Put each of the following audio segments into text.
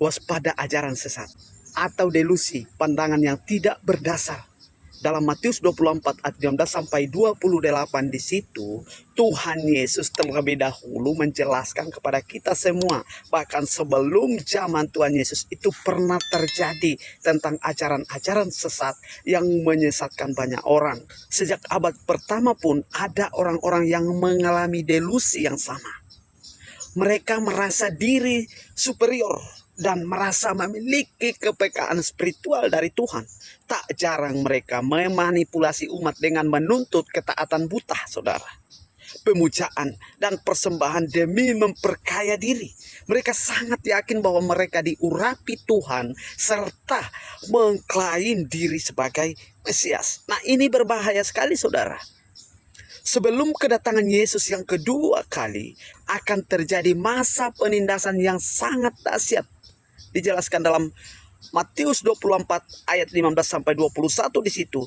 waspada ajaran sesat atau delusi, pandangan yang tidak berdasar. Dalam Matius 24 ayat 16 sampai 28 di situ, Tuhan Yesus terlebih dahulu menjelaskan kepada kita semua, bahkan sebelum zaman Tuhan Yesus itu pernah terjadi tentang ajaran-ajaran sesat yang menyesatkan banyak orang. Sejak abad pertama pun ada orang-orang yang mengalami delusi yang sama. Mereka merasa diri superior dan merasa memiliki kepekaan spiritual dari Tuhan. Tak jarang mereka memanipulasi umat dengan menuntut ketaatan buta, saudara. Pemujaan dan persembahan demi memperkaya diri. Mereka sangat yakin bahwa mereka diurapi Tuhan serta mengklaim diri sebagai Mesias. Nah, ini berbahaya sekali, saudara. Sebelum kedatangan Yesus yang kedua kali akan terjadi masa penindasan yang sangat dahsyat. Dijelaskan dalam Matius 24 ayat 15 sampai 21 di situ,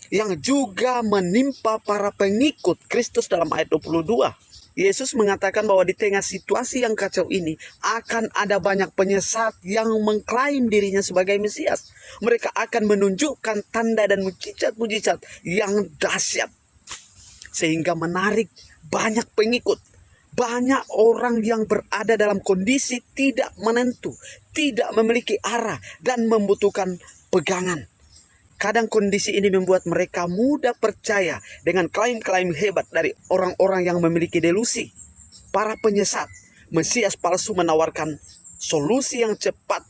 yang juga menimpa para pengikut Kristus dalam ayat 22. Yesus mengatakan bahwa di tengah situasi yang kacau ini akan ada banyak penyesat yang mengklaim dirinya sebagai Mesias. Mereka akan menunjukkan tanda dan mujizat-mujizat yang dahsyat sehingga menarik banyak pengikut. Banyak orang yang berada dalam kondisi tidak menentu, tidak memiliki arah, dan membutuhkan pegangan. Kadang kondisi ini membuat mereka mudah percaya dengan klaim-klaim hebat dari orang-orang yang memiliki delusi. Para penyesat, Mesias palsu menawarkan solusi yang cepat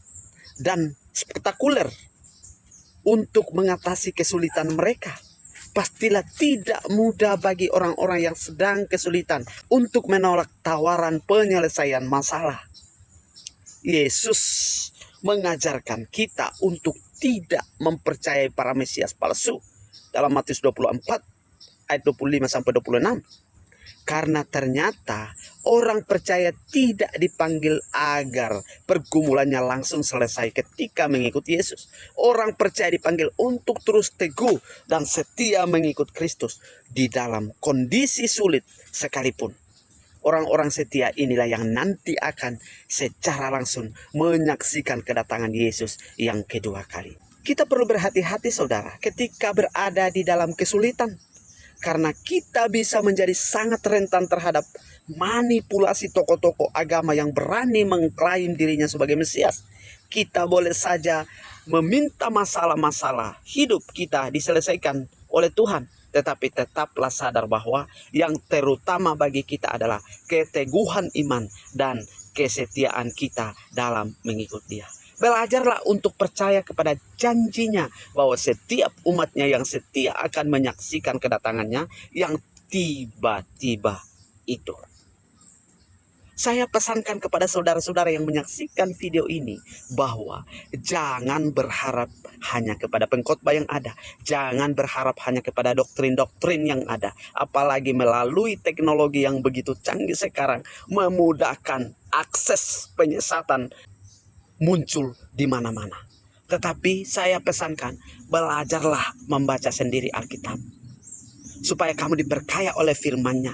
dan spektakuler untuk mengatasi kesulitan mereka. Pastilah tidak mudah bagi orang-orang yang sedang kesulitan untuk menolak tawaran penyelesaian masalah. Yesus mengajarkan kita untuk tidak mempercayai para Mesias palsu dalam Matius 24 ayat 25 sampai 26. Karena ternyata orang percaya tidak dipanggil agar pergumulannya langsung selesai ketika mengikuti Yesus. Orang percaya dipanggil untuk terus teguh dan setia mengikut Kristus di dalam kondisi sulit sekalipun. Orang-orang setia inilah yang nanti akan secara langsung menyaksikan kedatangan Yesus yang kedua kali. Kita perlu berhati-hati, saudara, ketika berada di dalam kesulitan. Karena kita bisa menjadi sangat rentan terhadap manipulasi tokoh-tokoh agama yang berani mengklaim dirinya sebagai Mesias. Kita boleh saja meminta masalah-masalah hidup kita diselesaikan oleh Tuhan. Tetapi tetaplah sadar bahwa yang terutama bagi kita adalah keteguhan iman dan kesetiaan kita dalam mengikut Dia. Belajarlah untuk percaya kepada janjinya bahwa setiap umatnya yang setia akan menyaksikan kedatangannya yang tiba-tiba itu. Saya pesankan kepada saudara-saudara yang menyaksikan video ini bahwa jangan berharap hanya kepada pengkhotbah yang ada. Jangan berharap hanya kepada doktrin-doktrin yang ada. Apalagi melalui teknologi yang begitu canggih sekarang memudahkan akses penyesatan muncul di mana-mana. Tetapi saya pesankan, belajarlah membaca sendiri Alkitab supaya kamu diberkaya oleh firman-Nya.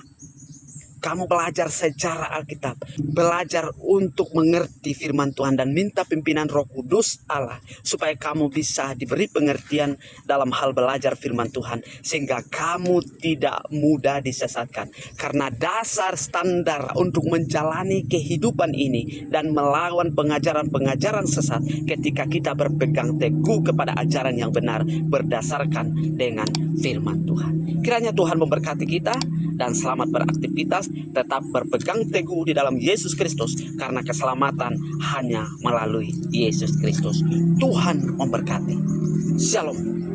Kamu belajar sejarah Alkitab, belajar untuk mengerti firman Tuhan dan minta pimpinan Roh Kudus Allah supaya kamu bisa diberi pengertian dalam hal belajar firman Tuhan sehingga kamu tidak mudah disesatkan. Karena dasar standar untuk menjalani kehidupan ini dan melawan pengajaran-pengajaran sesat ketika kita berpegang teguh kepada ajaran yang benar berdasarkan dengan firman Tuhan. Kiranya Tuhan memberkati kita dan selamat beraktivitas, tetap berpegang teguh di dalam Yesus Kristus karena keselamatan hanya melalui Yesus Kristus. Tuhan memberkati. Shalom.